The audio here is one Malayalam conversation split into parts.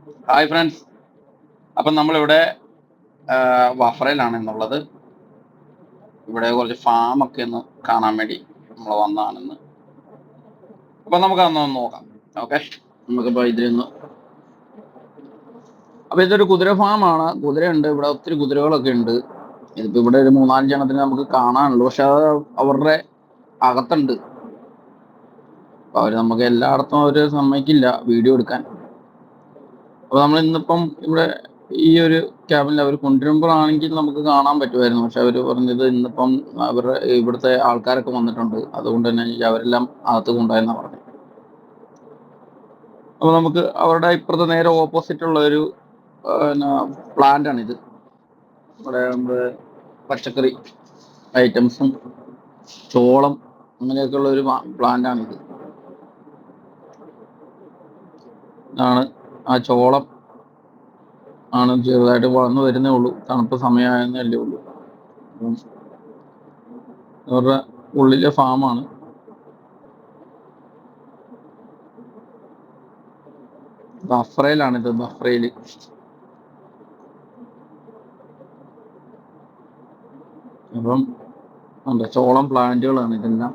Hi friends. അപ്പം നമ്മളിവിടെ വഫറയിലാണ് എന്നുള്ളത്. ഇവിടെ കുറച്ച് ഫാമൊക്കെ ഒന്ന് കാണാൻ വേണ്ടി നമ്മൾ വന്നതാണെന്ന്. അപ്പം നമുക്ക് അതൊന്ന് നോക്കാം. ഓക്കെ, നമുക്കിപ്പോൾ ഇതിലൊന്ന് അപ്പം ഇതൊരു കുതിര ഫാമാണ്. കുതിരയുണ്ട് ഇവിടെ, ഒത്തിരി കുതിരകളൊക്കെ ഉണ്ട്. ഇതിപ്പോൾ ഇവിടെ ഒരു 3-4 എണ്ണത്തിന് നമുക്ക് കാണാനുള്ളൂ. പക്ഷെ അത് അവരുടെ അകത്തുണ്ട്. അപ്പോൾ അവർ നമുക്ക് എല്ലായിടത്തും അവർ സമ്മതിക്കില്ല വീഡിയോ എടുക്കാൻ. അപ്പോൾ നമ്മൾ ഇന്നിപ്പം ഇവിടെ ഈ ഒരു ക്യാബിനിൽ അവർ കൊണ്ടുവരുമ്പോഴാണെങ്കിൽ നമുക്ക് കാണാൻ പറ്റുമായിരുന്നു. പക്ഷെ അവർ പറഞ്ഞത് ഇന്നിപ്പം അവരുടെ ഇവിടുത്തെ ആൾക്കാരൊക്കെ വന്നിട്ടുണ്ട്, അതുകൊണ്ട് തന്നെ അവരെല്ലാം അകത്ത് കൊണ്ടുപോയെന്നാണ് പറഞ്ഞത്. അപ്പോൾ നമുക്ക് അവരുടെ ഇപ്പുറത്തെ നേരെ ഓപ്പോസിറ്റ് ഉള്ള ഒരു പ്ലാന്റാണിത്. ഇവിടെ നമ്മുടെ പച്ചക്കറി ഐറ്റംസും ചോളം അങ്ങനെയൊക്കെയുള്ള ഒരു പ്ലാന്റാണിത്. ഇതാണ് ആ ചോളം ആണ്, ചെറുതായിട്ട് വളർന്നു വരുന്നേ ഉള്ളൂ, തണുപ്പ് സമയമായെന്നല്ലേ ഉള്ളൂ. അപ്പം അവരുടെ ഉള്ളിലെ ഫാമാണ്. ബഫ്രയിലാണിത്, ബഫ്രയിൽ. അപ്പം ഉണ്ട് ചോളം പ്ലാന്റുകളാണ് ഇതെല്ലാം.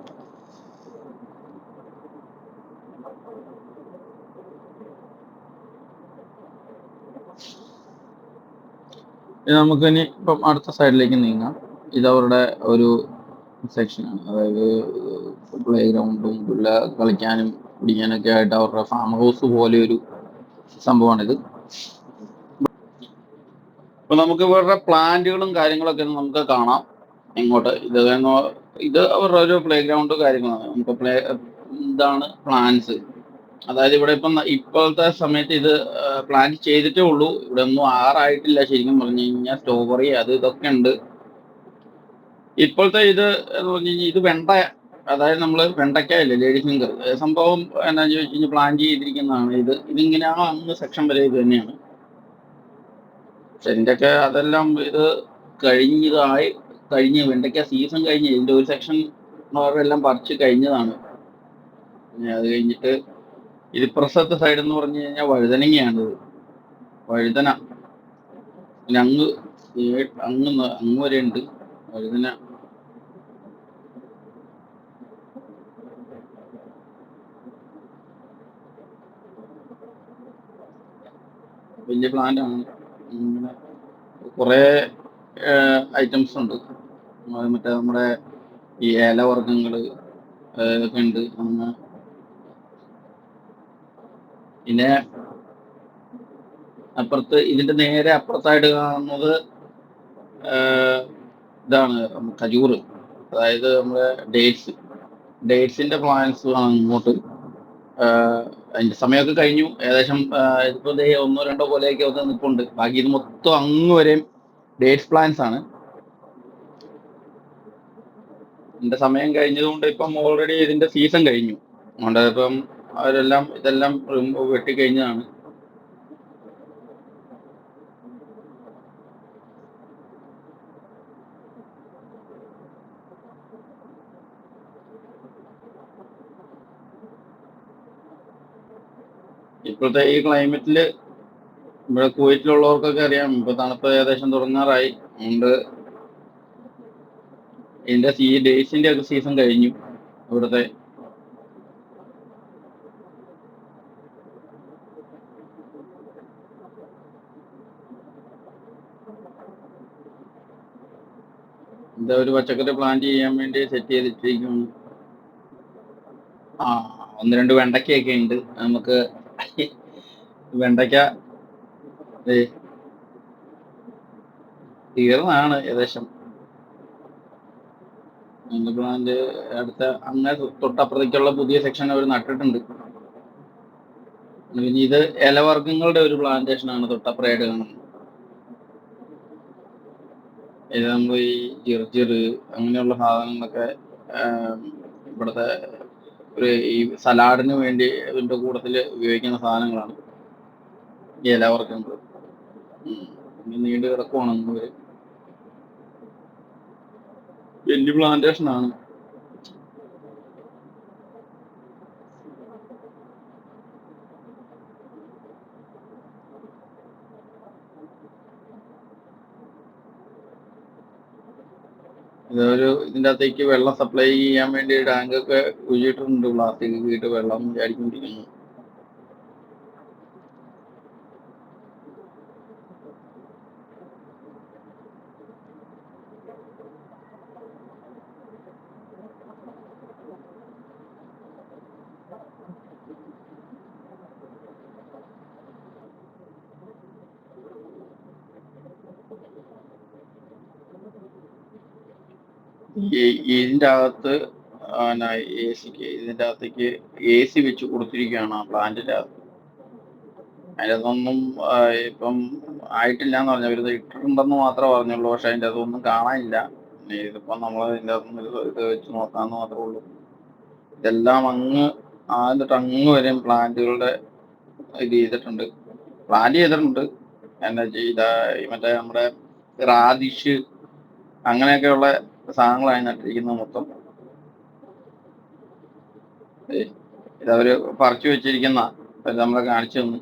നമുക്കിനി ഇപ്പം അടുത്ത സൈഡിലേക്ക് നീങ്ങാം. ഇതവരുടെ ഒരു സെക്ഷനാണ്, അതായത് പ്ലേ ഗ്രൗണ്ടും പിള്ളേർ കളിക്കാനും കുടിക്കാനൊക്കെ ആയിട്ട് അവരുടെ ഫാം ഹൗസ് പോലെ ഒരു സംഭവമാണിത്. അപ്പൊ നമുക്ക് ഇവരുടെ പ്ലാന്റുകളും കാര്യങ്ങളൊക്കെ നമുക്ക് കാണാം ഇങ്ങോട്ട്. ഇത് അവരുടെ ഒരു പ്ലേ ഗ്രൗണ്ട് കാര്യങ്ങളാണ്. നമുക്ക് ഇതാണ് പ്ലാന്റ്സ്. അതായത് ഇവിടെ ഇപ്പോഴത്തെ സമയത്ത് ഇത് പ്ലാൻ ചെയ്തിട്ടേ ഉള്ളൂ. ഇവിടെ ഒന്നും ആറായിട്ടില്ല ശരിക്കും പറഞ്ഞു കഴിഞ്ഞാൽ. സ്ട്രോബെറി അത് ഇതൊക്കെ ഉണ്ട്. ഇപ്പോഴത്തെ ഇത് എന്ന് പറഞ്ഞു കഴിഞ്ഞാൽ ഇത് വെണ്ട, അതായത് നമ്മൾ വെണ്ടയ്ക്കായില്ലേ, ലേഡി ഫിംഗർ സംഭവം എന്താണെന്ന് ചോദിച്ചു കഴിഞ്ഞാൽ പ്ലാൻ ചെയ്തിരിക്കുന്നതാണ്. ഇതിങ്ങനെ അങ്ങ് സെക്ഷൻ വരെ ഇത് തന്നെയാണ്. പക്ഷെ ഇതിൻ്റെയൊക്കെ അതെല്ലാം ഇത് കഴിഞ്ഞ് വെണ്ടയ്ക്ക സീസൺ കഴിഞ്ഞ് ഇതിൻ്റെ ഒരു സെക്ഷൻ അവരെല്ലാം പറിച്ച് കഴിഞ്ഞതാണ്. അത് കഴിഞ്ഞിട്ട് ഇപ്പുറത്തെ സൈഡ് എന്ന് പറഞ്ഞു കഴിഞ്ഞാൽ വഴുതനങ്ങയാണ്. വഴുതന പിന്നെ അങ്ങ് വരെ ഉണ്ട് വഴുതന. വലിയ പ്ലാന്റ് ആണ്. കുറേ ഐറ്റംസ് ഉണ്ട്. മറ്റേ നമ്മുടെ ഈ ഏലവർഗ്ഗങ്ങൾ ഒക്കെ ഉണ്ട്. പിന്നെ ഇതിന്റെ നേരെ അപ്പുറത്തായിട്ട് കാണുന്നത് ഇതാണ് ഖജൂറ്, അതായത് നമ്മുടെ ഡേറ്റ്സിന്റെ പ്ലാന്റ്സ് ആണ് ഇങ്ങോട്ട്. അതിന്റെ സമയമൊക്കെ കഴിഞ്ഞു ഏകദേശം. ഇതിപ്പോ 1-2 കൊലയൊക്കെ ഒന്ന് നിൽപ്പുണ്ട്. ബാക്കി ഇത് മൊത്തം അങ്ങ് വരെയും ഡേറ്റ്സ് പ്ലാന്റ്സ് ആണ്. ഇതിന്റെ സമയം കഴിഞ്ഞതുകൊണ്ട് ഇപ്പം ഓൾറെഡി ഇതിന്റെ സീസൺ കഴിഞ്ഞു. അതുകൊണ്ട് ഇപ്പം ഇതെല്ലാം വെട്ടിക്കഴിഞ്ഞതാണ്. ഇപ്പോഴത്തെ ഈ ക്ലൈമറ്റിൽ ഇവിടെ കുവൈറ്റിലുള്ളവർക്കൊക്കെ അറിയാം, ഇപ്പൊ തണുപ്പ് ഏകദേശം തുടങ്ങാറായി. അതുകൊണ്ട് ഇതിന്റെ ഡേറ്റ്സിന്റെ ഒക്കെ സീസൺ കഴിഞ്ഞു ഇവിടുത്തെ. എന്താ ഒരു പച്ചക്കറി പ്ലാന്റ് ചെയ്യാൻ വേണ്ടി സെറ്റ് ചെയ്തിട്ടിരിക്കുന്നു. 1-2 വെണ്ടയ്ക്കൊക്കെ ഉണ്ട്. നമുക്ക് വെണ്ടയ്ക്ക തീർന്നാണ് ഏകദേശം. പ്ലാന്റ് അടുത്ത അങ്ങനെ തൊട്ടപ്പുറത്തേക്കുള്ള പുതിയ സെക്ഷൻ അവർ നട്ടിട്ടുണ്ട്. പിന്നെ ഇത് ഇലവർഗ്ഗങ്ങളുടെ ഒരു പ്ലാന്റേഷൻ ആണ് തൊട്ടപ്പുറമായിട്ട് കാണുന്നത്. ഇത് നമ്മൾ ഈ ജിർജിറ് അങ്ങനെയുള്ള സാധനങ്ങളൊക്കെ ഇവിടുത്തെ ഈ സലാഡിന് വേണ്ടി ഇതിന്റെ കൂട്ടത്തിൽ ഉപയോഗിക്കുന്ന സാധനങ്ങളാണ് ഈ ഇലവർഗ്ഗങ്ങൾ. നീണ്ടു കിടക്കുവാണ് അങ്ങ്. വലിയ പ്ലാന്റേഷൻ ആണ്. ഇതിൻ്റെ അകത്തേക്ക് വെള്ളം സപ്ലൈ ചെയ്യാൻ വേണ്ടി ടാങ്കൊക്കെ കുഴിച്ചിട്ടുണ്ട്, പ്ലാസ്റ്റിക് ഇട്ട് വെള്ളം ചാടിക്കൊണ്ടിരിക്കുന്നു. ഇതിൻ്റെ അകത്ത് ഇതിൻ്റെ അകത്തേക്ക് AC വെച്ച് കൊടുത്തിരിക്കുകയാണ് ആ പ്ലാന്റിൻ്റെ അകത്ത്. അതിനകത്തൊന്നും ഇപ്പം ആയിട്ടില്ല എന്ന് പറഞ്ഞു, അവരിത് ഇട്ടിട്ടുണ്ടെന്ന് മാത്രമേ പറഞ്ഞുള്ളൂ. പക്ഷെ അതിൻ്റെ അതൊന്നും കാണാനില്ല. ഇതിപ്പം നമ്മൾ ഇതിൻ്റെ അകത്ത് ഇത് വെച്ച് നോക്കാമെന്ന് മാത്രമേ ഉള്ളൂ. ഇതെല്ലാം എന്നിട്ട് അങ്ങ് വരെയും പ്ലാന്റ് ചെയ്തിട്ടുണ്ട്. എന്നാ മറ്റേ നമ്മുടെ റാദിഷ് അങ്ങനെയൊക്കെയുള്ള സാധനങ്ങളായി നട്ടിരിക്കുന്നത് മൊത്തം. ഇതവര് പറിച്ചു വെച്ചിരിക്കുന്ന നമ്മളെ കാണിച്ചു തന്നു.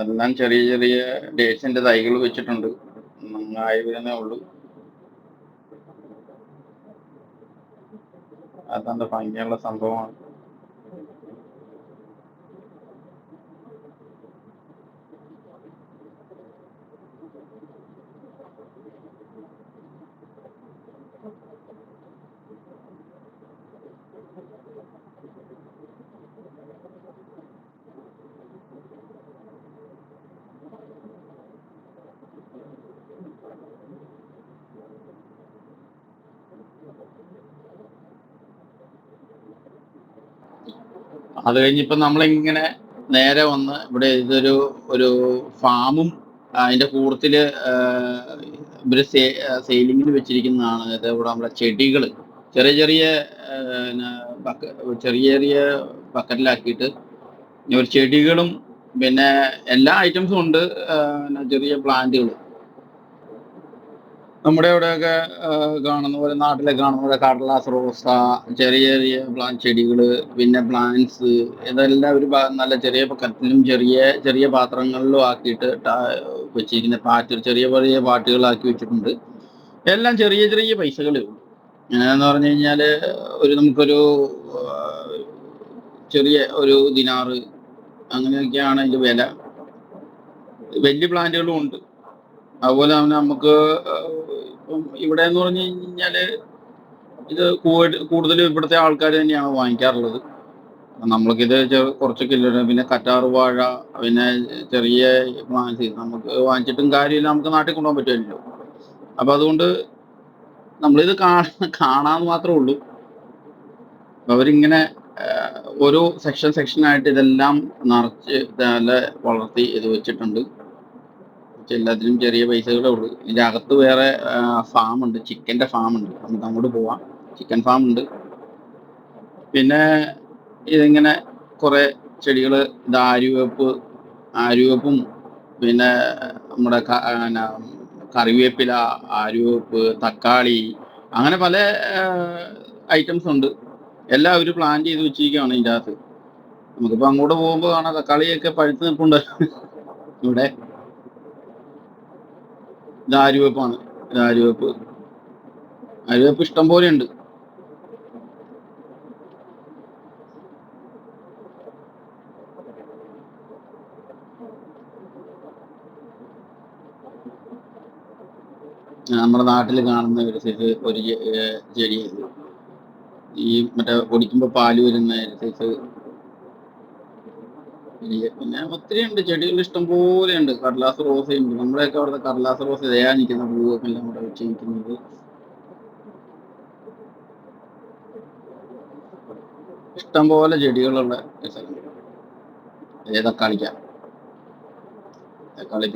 എല്ലാം ചെറിയ ചെറിയ ഡേറ്റ്സിന്റെ തൈകൾ വെച്ചിട്ടുണ്ട്, ആയി വരുന്നേ ഉള്ളൂ. അതെന്താ ഭംഗിയുള്ള സംഭവമാണ്. അത് കഴിഞ്ഞിപ്പോ നമ്മളിങ്ങനെ നേരെ വന്ന് ഇവിടെ ഒരു ഫാമും അതിന്റെ കൂട്ടത്തില് ഇവര് സെയിലിങ്ങിന് വെച്ചിരിക്കുന്നതാണ്. ഇത് ഇവിടെ നമ്മളെ ചെടികൾ ചെറിയ ചെറിയ ചെറിയ ബക്കറ്റിലാക്കിയിട്ട് ഒരു ചെടികളും പിന്നെ എല്ലാ ഐറ്റംസും ഉണ്ട്. ചെറിയ പ്ലാന്റുകൾ നമ്മുടെ ഇവിടെയൊക്കെ കാണുന്ന പോലെ, നാട്ടിലൊക്കെ കാണുന്ന പോലെ കടലാസ് റോസ, ചെറിയ ചെറിയ ചെടികള്, പിന്നെ പ്ലാന്റ്സ്, ഇതെല്ലാം ഒരു നല്ല ചെറിയ ബക്കറ്റിലും ചെറിയ ചെറിയ പാത്രങ്ങളിലും ആക്കിയിട്ട് വെച്ചിരിക്കുന്ന ചെറിയ ചെറിയ പാട്ടുകളാക്കി വെച്ചിട്ടുണ്ട്. എല്ലാം ചെറിയ ചെറിയ പൈസകളേ ഉള്ളൂ. എങ്ങനെയാന്ന് പറഞ്ഞു കഴിഞ്ഞാൽ നമുക്കൊരു ചെറിയ ഒരു ദിനാറ് അങ്ങനെയൊക്കെയാണ് അതിൻ്റെ വില. വലിയ പ്ലാന്റുകളും ഉണ്ട്. അതുപോലെ തന്നെ നമുക്ക് ഇപ്പം ഇവിടെ എന്ന് പറഞ്ഞു കഴിഞ്ഞാല് ഇത് കൂടുതലും ഇവിടുത്തെ ആൾക്കാർ തന്നെയാണ് വാങ്ങിക്കാറുള്ളത്. നമ്മൾക്കിത് കുറച്ച് കിലോ, പിന്നെ കറ്റാർ വാഴ, പിന്നെ ചെറിയ പ്ലാന്റ്സ് നമുക്ക് വാങ്ങിച്ചിട്ടും കാര്യമില്ല, നമുക്ക് നാട്ടിൽ കൊണ്ടുപോകാൻ പറ്റുമല്ലോ. അപ്പൊ അതുകൊണ്ട് നമ്മളിത് കാണാന്ന് മാത്രമേ ഉള്ളൂ. അവരിങ്ങനെ ഓരോ സെക്ഷനായിട്ട് ഇതെല്ലാം നിറച്ച് നല്ല വളർത്തി ഇത് വെച്ചിട്ടുണ്ട്. എല്ലാത്തിനും ചെറിയ പൈസകളേ ഉള്ളൂ. ഇതിൻ്റെ അകത്ത് വേറെ ഫാമുണ്ട്, ചിക്കൻ്റെ ഫാമുണ്ട്. നമുക്ക് അങ്ങോട്ട് പോവാം. ചിക്കൻ ഫാം ഉണ്ട്. പിന്നെ ഇതിങ്ങനെ കുറെ ചെടികൾ, ഇത് ആര്യവേപ്പും പിന്നെ നമ്മുടെ കറിവേപ്പില, ആര്യവേപ്പ്, തക്കാളി, അങ്ങനെ പല ഐറ്റംസ് ഉണ്ട്. എല്ലാം അവർ പ്ലാൻ ചെയ്ത് വെച്ചിരിക്കുകയാണ് ഇതിൻ്റെ അകത്ത്. നമുക്കിപ്പോൾ അങ്ങോട്ട് പോകുമ്പോൾ കാണാം തക്കാളിയൊക്കെ പഴുത്ത് നിൽപ്പുണ്ട്. ഇവിടെ ഇത് ആര്യവേപ്പാണ്. ആര്യവേപ്പ് ഇഷ്ടം പോലെ ഉണ്ട്. നമ്മുടെ നാട്ടിൽ കാണുന്ന ഒരു ചെടിയായത്, ഈ മറ്റേ ഒടിക്കുമ്പോൾ പാല് വരുന്ന സൈസ്. പിന്നെ ഒത്തിരി ഉണ്ട്, ചെടികൾ ഇഷ്ടം പോലെ ഉണ്ട്. കടലാസ് റോസയുണ്ട്. നമ്മുടെയൊക്കെ അവിടുത്തെ കടലാസ് റോസ ഇതയാ നിൽക്കുന്ന പൂവൊക്കെ എല്ലാം കൂടെ വെച്ച് നിൽക്കുന്നത്. ഇഷ്ടം പോലെ ചെടികളുള്ള സ്ഥലം. തക്കാളി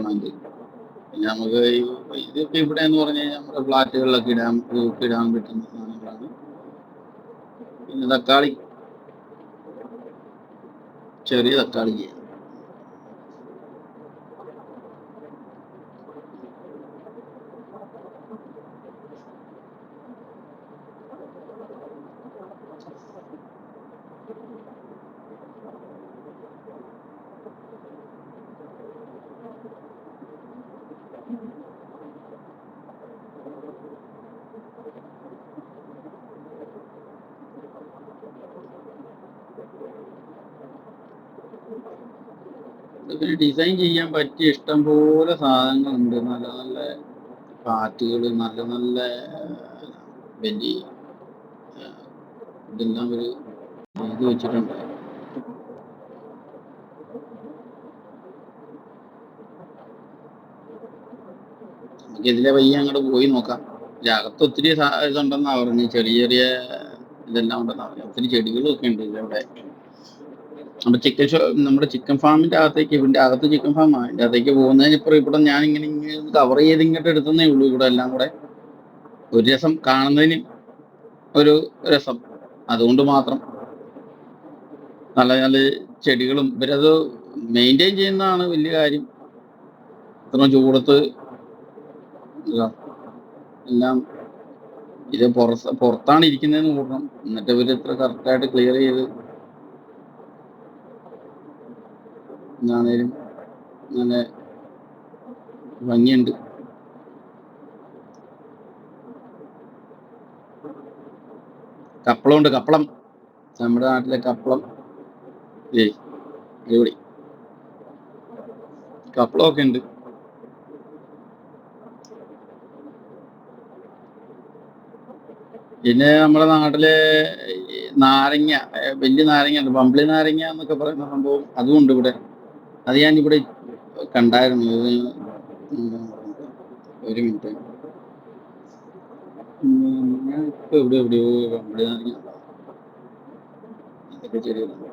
പ്ലാന്റ്. പിന്നെ നമുക്ക് ഇതൊക്കെ ഇവിടെ എന്ന് പറഞ്ഞു കഴിഞ്ഞാൽ നമ്മുടെ ഫ്ലാറ്റുകളിലൊക്കെ ഇടാൻ പറ്റുന്ന സാധനങ്ങളാണ്. പിന്നെ തക്കാളി, ചെറിയ തക്കാളി. ഇതിന് ഡിസൈൻ ചെയ്യാൻ പറ്റിയ ഇഷ്ടം പോലെ സാധനങ്ങളുണ്ട്. നല്ല നല്ല പാർട്ടുകൾ, നല്ല നല്ല വലിയ ഇതെല്ലാം ഒരു ചെയ്ത് വെച്ചിട്ടുണ്ട്. നമുക്ക് ഇതിലെ വയ്യ അങ്ങോട്ട് പോയി നോക്കാം. അകത്ത് ഒത്തിരി ഇതുണ്ടെന്നാ പറഞ്ഞു, ചെറിയ ചെറിയ ഇതെല്ലാം ഉണ്ടെന്നാ പറഞ്ഞു. ഒത്തിരി ചെടികളും ഒക്കെ ഉണ്ട് ഇതിലവിടെ. നമ്മുടെ ചിക്കൻ ഫാമിന്റെ അകത്തേക്ക്, ഇതിന്റെ അകത്ത് ചിക്കൻ ഫാമാണ്. അതിന്റെ അകത്തേക്ക് പോകുന്നതിന് ഇപ്പുറം ഇവിടെ ഞാൻ ഇങ്ങനെ കവർ ചെയ്ത് ഇങ്ങോട്ട് എടുത്തേ ഉള്ളൂ. ഇവിടെ എല്ലാം കൂടെ ഒരു രസം കാണുന്നതിന് ഒരു രസം, അതുകൊണ്ട് മാത്രം. നല്ല നല്ല ചെടികളും ഇവരത് മെയിൻറ്റെയിൻ ചെയ്യുന്നതാണ് വലിയ കാര്യം. ഇത്ര ചൂടത്ത് എല്ലാം ഇത് പുറത്താണ് ഇരിക്കുന്നതെന്ന് കൂട്ടണം. എന്നിട്ട് ഇവര് ഇത്ര കറക്റ്റായിട്ട് ക്ലിയർ ചെയ്ത് എന്താണേലും നല്ല ഭംഗിയുണ്ട്. കപ്പളമുണ്ട്, കപ്പളം. നമ്മുടെ നാട്ടിലെ കപ്പളം. അടിപൊളി കപ്പളമൊക്കെ ഉണ്ട്. പിന്നെ നമ്മുടെ നാട്ടിലെ നാരങ്ങ, വലിയ നാരങ്ങ ഉണ്ട്, പമ്പിളി നാരങ്ങ എന്നൊക്കെ പറയുന്ന സംഭവം, അതും ഉണ്ട് ഇവിടെ. അത് ഞാൻ ഇവിടെ കണ്ടായിരുന്നു. ഒരു മിനിറ്റ്, ഞാൻ ഇപ്പൊ എവിടെയോ പമ്പിളി നാരങ്ങ ഇതൊക്കെ ചെടികളുണ്ട്.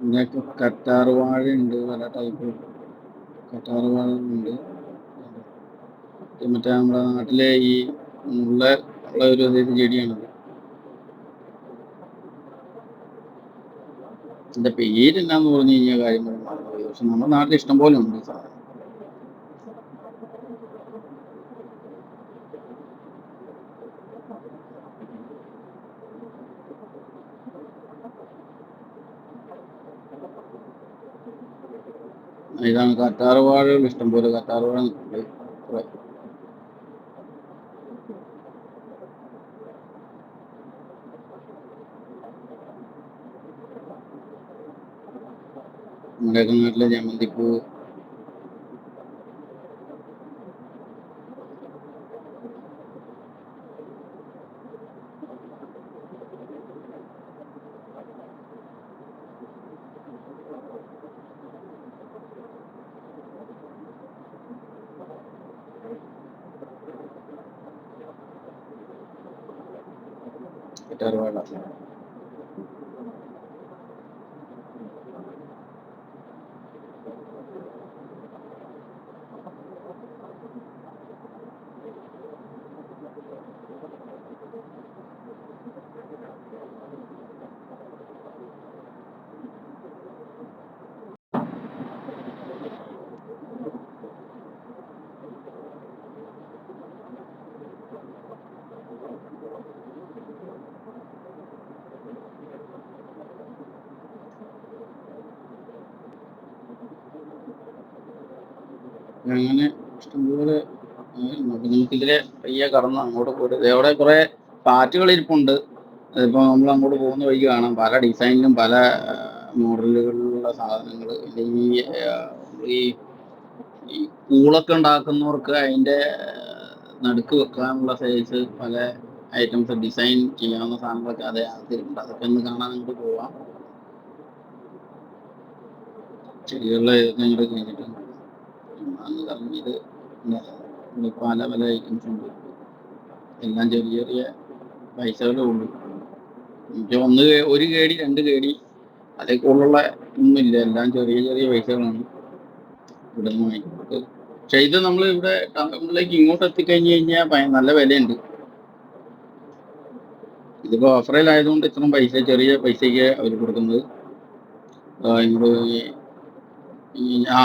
പിന്നെ കറ്റാർവാഴ ഉണ്ട്, പല ടൈപ്പ് കറ്റാർവാഴ ഉണ്ട്. മറ്റേ നമ്മുടെ നാട്ടിലെ ഈ ഉള്ള ഒരു ചെടിയാണത്. ഇതിന്റെ പേരെന്നാന്ന് പറഞ്ഞു കഴിഞ്ഞാൽ കാര്യം പറയുന്നത്, പക്ഷെ നമ്മുടെ നാട്ടിൽ ഇഷ്ടം പോലെ ഉണ്ട് സാധനം. ഇതാണ് കറ്റാർവാഴകൾ, ഇഷ്ടംപോലെ കറ്റാർവാഴ നിൽക്കുന്നുണ്ട്. നമ്മുടെയൊക്കെ നാട്ടിലെ ജമന്തിപ്പൂ, കറ്റാർവാഴ. അങ്ങനെ ഇഷ്ടംപോലെ. നമുക്കിതിലെ പയ്യെ കടന്ന് അങ്ങോട്ട് പോയിട്ട് എവിടെ കുറെ പാറ്റുകൾ ഇരിപ്പുണ്ട്. അതിപ്പോൾ നമ്മൾ അങ്ങോട്ട് പോകുന്ന വഴിക്ക് കാണാം, പല ഡിസൈനിലും പല മോഡലുകളിലുള്ള സാധനങ്ങൾ. ഈ ഈ പൂളൊക്കെ ഉണ്ടാക്കുന്നവർക്ക് അതിൻ്റെ നടുക്ക് വെക്കാനുള്ള സൈസ് പല ഐറ്റംസ് ഡിസൈൻ ചെയ്യാവുന്ന സാധനങ്ങളൊക്കെ അതേ അതിലുണ്ട്. അതൊക്കെ ഒന്ന് കാണാൻ നമുക്ക് പോവാം. ചെടികളിലെ ഇതൊക്കെ ഇങ്ങോട്ട് കഴിഞ്ഞിട്ട് അന്ന് കറങ്ങിയത് പല പല ഐറ്റംസ് ഉണ്ട്. എല്ലാം ചെറിയ ചെറിയ പൈസകളേ ഉള്ളൂ. എനിക്ക് ഒരു കേടി 2 കേടി അതേ കൂടുതലുള്ള ഒന്നുമില്ല. എല്ലാം ചെറിയ ചെറിയ പൈസകളാണ് ഇവിടെ നിന്ന് വാങ്ങിക്കുന്നത്. പക്ഷെ ഇത് നമ്മൾ ഇവിടെ ടൗണിലേക്ക് ഇങ്ങോട്ട് എത്തിക്കഴിഞ്ഞ് കഴിഞ്ഞാൽ നല്ല വിലയുണ്ട്. ഇതിപ്പോ ഓഫറിലായതുകൊണ്ട് ഇത്രയും പൈസ, ചെറിയ പൈസയ്ക്ക് അവർ കൊടുക്കുന്നത്.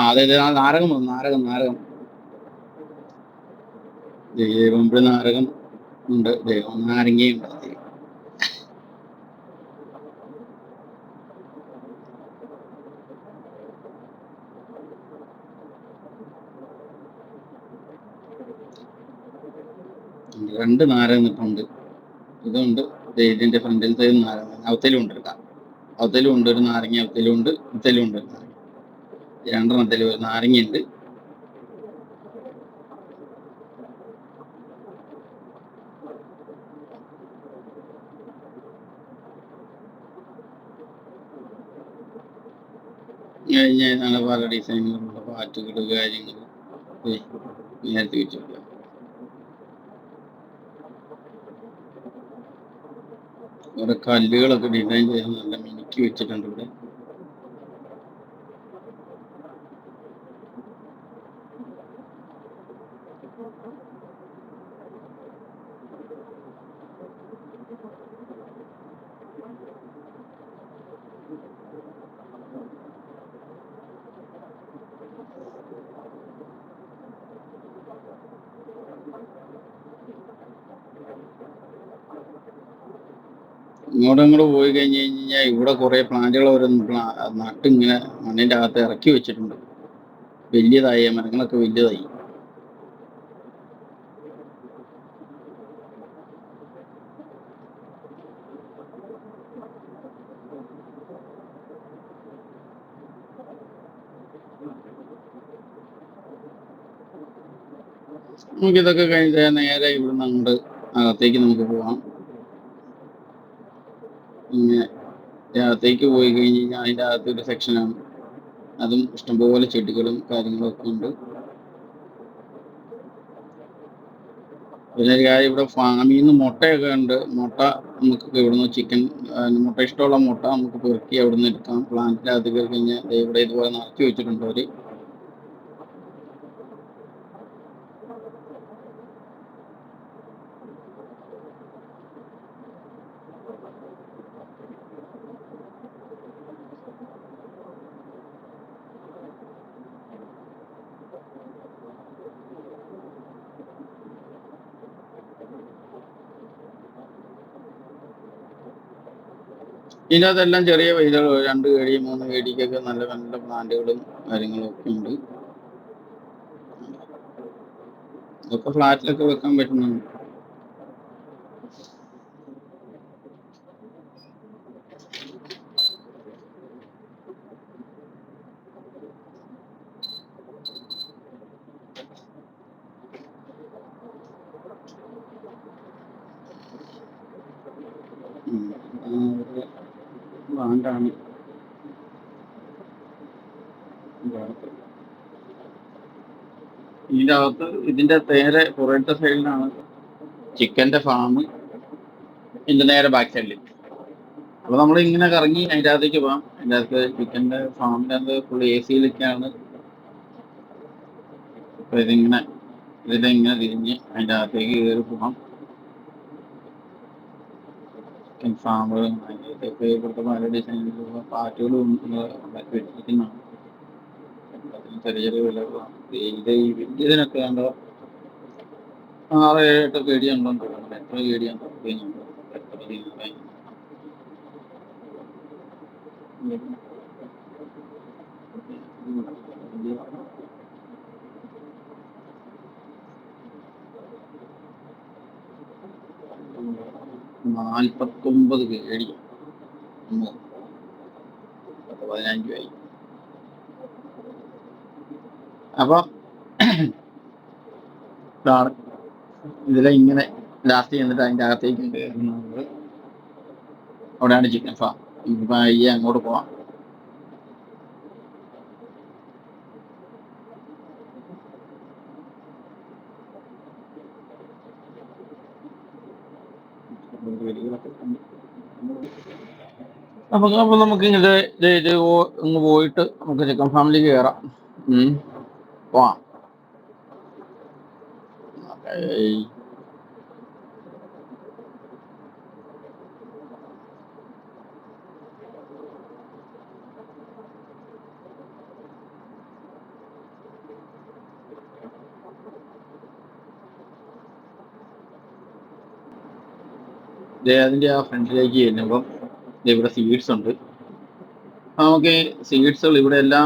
അതെ നാരകം വന്നു, നാരകം പമ്പിളി നാരകം ഉണ്ട്, നാരങ്ങയുണ്ട്. 2 നാരങ്ങ നിൽപ്പുണ്ട്. ഇതുണ്ട്. ഇതിന്റെ ഫ്രണ്ടിൽ സൈഡ് നാരങ്ങ അവത്തലും ഉണ്ട് എടുക്കാം. അവത്തലും ഉണ്ട് ഒരു നാരങ്ങ, അവത്തലും ഉണ്ട്, ഇത്തലും ഉണ്ട് ഒരു നാരങ്ങ. 2 ഒരു നാരങ്ങയുണ്ട്. കഴിഞ്ഞാൽ പല ഡിസൈനുകളുള്ള പാറ്റുകൾ കാര്യങ്ങൾ നേരത്തെ വെച്ചിട്ടില്ല. കുറെ കല്ലുകളൊക്കെ ഡിസൈൻ ചെയ്ത് നല്ല മിനുക്കി വെച്ചിട്ടുണ്ട് ഇവിടെ. ഇങ്ങോട്ട് പോയി കഴിഞ്ഞ് കഴിഞ്ഞാൽ ഇവിടെ കുറെ പ്ലാന്റുകൾ അവർ നട്ടിങ്ങനെ മണ്ണിന്റെ അകത്ത് ഇറക്കി വെച്ചിട്ടുണ്ട്. വലിയതായി മരങ്ങളൊക്കെ വലിയതായി. നമുക്കിതൊക്കെ കഴിഞ്ഞ് നേരെ ഇവിടുന്ന് അങ്ങോട്ട് അകത്തേക്ക് നമുക്ക് പോവാം. ഇങ്ങനെ അകത്തേക്ക് പോയി കഴിഞ്ഞ് കഴിഞ്ഞാൽ അതിൻ്റെ അകത്തൊരു സെക്ഷനാണ്. അതും ഇഷ്ടംപോലെ ചെടികളും കാര്യങ്ങളും ഒക്കെ ഉണ്ട്. പിന്നെ ഒരു കാര്യം, ഇവിടെ ഫാമിൽ നിന്ന് മുട്ടയൊക്കെ ഉണ്ട്. മുട്ട നമുക്ക് ഇവിടുന്ന് ചിക്കൻ മുട്ട ഇഷ്ടമുള്ള മുട്ട നമുക്ക് പെറുക്കി അവിടെ നിന്ന് എടുക്കാം. പ്ലാന്റിൻ്റെ അകത്ത് കയറി കഴിഞ്ഞാൽ ഇവിടെ ഇതുപോലെ നിറച്ച് വെച്ചിട്ടുണ്ട് അവർ. ഇതിൻ്റെ അകത്തെല്ലാം ചെറിയ പൈസകൾ 2 KD 3 KDക്കൊക്കെ നല്ല നല്ല പ്ലാന്റുകളും കാര്യങ്ങളും ഒക്കെ ഉണ്ട്. ഇതൊക്കെ ഫ്ലാറ്റിലൊക്കെ വെക്കാൻ പറ്റുന്നുണ്ട്. പ്ലാന്റാണ് ഇതിൻ്റെ അകത്ത്. ഇതിന്റെ നേരെ പുറത്തെ സൈഡിലാണ് ചിക്കന്റെ ഫാം. ഇതിന്റെ നേരെ ബാക്ക് സൈഡിൽ. അപ്പൊ നമ്മൾ ഇങ്ങനെ കറങ്ങി അതിൻ്റെ അകത്തേക്ക് പോകാം. അതിൻ്റെ അകത്ത് ചിക്കന്റെ ഫാമിന്റെ അകത്ത് ഫുൾ AC-ലൊക്കെയാണ്. അപ്പൊ ഇതിങ്ങനെ തിരിഞ്ഞ് അതിൻ്റെ അകത്തേക്ക് കയറി പോകാം. ചിക്കൻ ഫാമുകൾ അതിൻ്റെയൊക്കെ ഇവിടുത്തെ പല ഡിസൈനിലുള്ള പാറ്റുകളും ഉണ്ടാക്കി വെച്ചിരിക്കുന്നതാണ്. ചെറിയ ചെറിയ വിലകളാണ്. ഇതിനൊക്കെ കണ്ടോ 6-7-8 KD ഉണ്ടെന്ന് തോന്നുന്നു. എത്ര KD ആണെന്ന് എത്ര രീതിയിലായി. 49 KD. 15 രൂപയായി. അപ്പൊ ഇതാണ് ഇതിലെ ഇങ്ങനെ ലാസ്റ്റ് ചെന്നിട്ട് അതിൻ്റെ അകത്തേക്ക് കയറുന്നത്. അവിടെയാണ് ചിക്കൻ ഫാം. ഇപ്പം ഈ അങ്ങോട്ട് പോവാം. അപ്പൊ നമുക്ക് ഇങ്ങനെ ഇങ്ങ് പോയിട്ട് നമുക്ക് ചിക്കൻ ഫാമിലേക്ക് കയറാം. പോവാം. അതിൻ്റെ ആ ഫ്രണ്ടിലേക്ക് ചെല്ലുമ്പം ഇവിടെ സീഡ്സ് ഉണ്ട്. നമുക്ക് സീഡ്സുകൾ ഇവിടെ എല്ലാ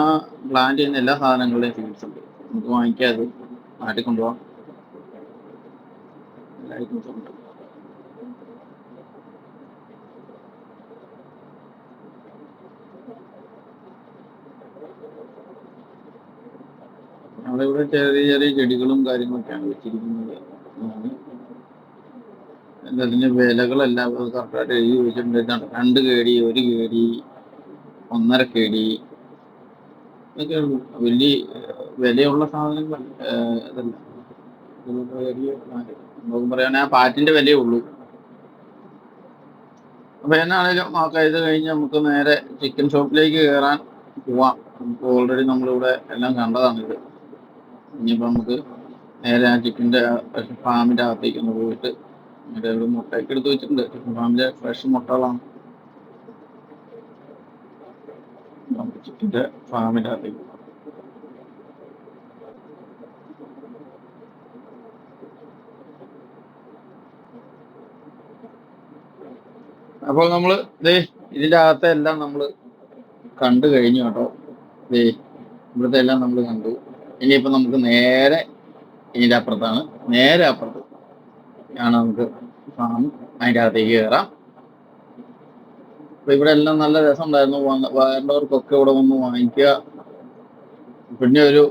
പ്ലാന്റ് ചെയ്യുന്ന എല്ലാ സാധനങ്ങളുടെയും സീഡ്സ് ഉണ്ട്. നമുക്ക് വാങ്ങിക്കാതെ നാട്ടിൽ കൊണ്ടുപോകാം. ഐറ്റംസുണ്ട്. നമ്മളിവിടെ ചെറിയ ചെറിയ ചെടികളും കാര്യങ്ങളൊക്കെയാണ് വെച്ചിരിക്കുന്നത്. അതിന്റെ വിലകളെല്ലാം കറക്റ്റായിട്ട് എഴുതി വെച്ചിട്ടുണ്ട്. 2 KD, 1 KD, 1.5 KD ഇതൊക്കെ ഉള്ളൂ. വലിയ വിലയുള്ള സാധനങ്ങൾ ഇതല്ല. നമുക്ക് പറയാൻ പാറ്റിന്റെ വിലയേ ഉള്ളൂ. അപ്പൊ എന്നാണേലും ഇത് കഴിഞ്ഞ് നമുക്ക് നേരെ ചിക്കൻ ഷോപ്പിലേക്ക് കയറാൻ പോവാം. നമുക്ക് ഓൾറെഡി നമ്മളിവിടെ എല്ലാം കണ്ടതാണിത്. ഇനിയിപ്പോ നമുക്ക് നേരെ ആ ചിക്കൻ്റെ ഫാമിന്റെ അകത്തേക്ക് ഒന്ന് പോയിട്ട് ഇവിടെ മുട്ടയൊക്കെ എടുത്ത് വെച്ചിട്ടുണ്ട്. ചിക്കൻ ഫാമിലെ ഫ്രഷ് മുട്ടകളാണ്. നമുക്ക് ചിക്കൻ്റെ ഫാമിന്റെ അകത്തേക്ക് പോകാം. അപ്പോൾ നമ്മള് ഇതിന്റെ അകത്തെ എല്ലാം നമ്മൾ കണ്ടു കഴിഞ്ഞു കേട്ടോ. ഇവിടുത്തെ എല്ലാം നമ്മൾ കണ്ടു. ഇനിയിപ്പോ നമുക്ക് നേരെ ഇതിന്റെ അപ്പുറത്താണ്, നേരെ അപ്പുറത്ത് ആണ് നമുക്ക് ഫാം. അതിൻ്റെ അകത്തേക്ക് കയറാം. അപ്പൊ ഇവിടെ എല്ലാം നല്ല രസമുണ്ടായിരുന്നു. വേണ്ടവർക്കൊക്കെ ഇവിടെ വന്ന് വാങ്ങിക്കുക. പിന്നെ ഒരു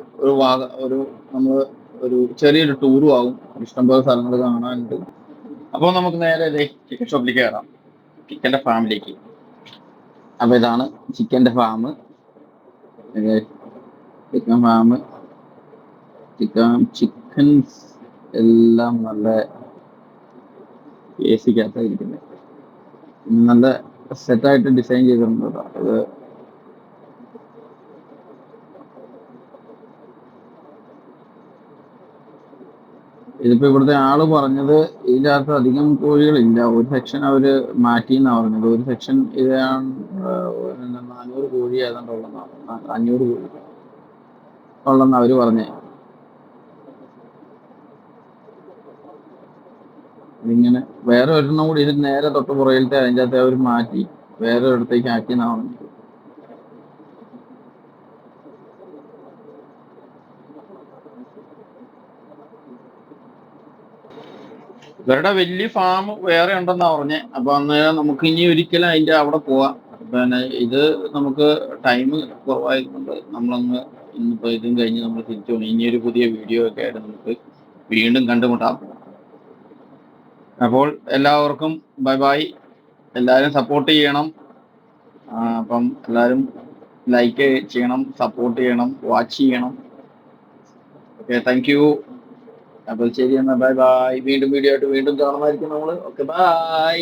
നമ്മൾ ഒരു ചെറിയൊരു ടൂറും ആവും. ഇഷ്ടംപോലെ സ്ഥലങ്ങൾ കാണാനുണ്ട്. അപ്പോൾ നമുക്ക് നേരെ ചിക്കൻ ഷോപ്പിലേക്ക് കയറാം, ചിക്കൻ്റെ ഫാമിലേക്ക്. അപ്പൊ ഇതാണ് ചിക്കൻ്റെ ഫാം. ചിക്കൻ ഫാം, ചിക്കൻസ് എല്ലാം നല്ല ഏസിക്കകത്തായിരിക്കുന്നത്. നല്ല സെറ്റായിട്ട് ഡിസൈൻ ചെയ്തിട്ടുണ്ട്. അത് ഇതിപ്പോ ഇവിടുത്തെ ആള് പറഞ്ഞത് ഇതിനകത്ത് അധികം കോഴികളില്ല. ഒരു സെക്ഷൻ അവര് മാറ്റിയെന്നാ പറഞ്ഞത്. ഒരു സെക്ഷൻ ഇതാണ് 400 കോഴി ഏതാണ്ട് ഉള്ളതാണ്, 500 കോഴി ഉള്ളെന്ന് അവര് പറഞ്ഞേ. ഇതിങ്ങനെ വേറെ ഒരെണ്ണം കൂടി ഇതിന് നേരെ തൊട്ട് പുറകിലത്തെ അതിൻ്റെ അകത്ത് അവർ മാറ്റി വേറെ ഒരിടത്തേക്ക് ആക്കിയെന്നാ പറഞ്ഞത്. ഇവരുടെ വലിയ ഫാം വേറെ ഉണ്ടെന്നാ പറഞ്ഞേ. അപ്പൊ അന്നേരം നമുക്ക് ഇനി ഒരിക്കലും അതിന്റെ അവിടെ പോവാം. പിന്നെ ഇത് നമുക്ക് ടൈം കുറവായതുകൊണ്ട് നമ്മളങ്ങ് ഇന്നിപ്പോ ഇതും കഴിഞ്ഞ് നമ്മൾ തിരിച്ചു പോകണം. ഇനിയൊരു പുതിയ വീഡിയോ ഒക്കെ ആയിട്ട് നമുക്ക് വീണ്ടും കണ്ടുമുട്ടാം. അപ്പോൾ എല്ലാവർക്കും ബൈ ബൈ. എല്ലാവരും സപ്പോർട്ട് ചെയ്യണം. അപ്പം എല്ലാവരും ലൈക്ക് ചെയ്യണം, സപ്പോർട്ട് ചെയ്യണം, വാച്ച് ചെയ്യണം. Okay, thank you. അപ്പോൾ ശരി എന്നാ, ബൈ ബൈ. വീണ്ടും വീഡിയോ ആയിട്ട് വീണ്ടും കാണുമായിരിക്കും നമ്മള്. Okay, by.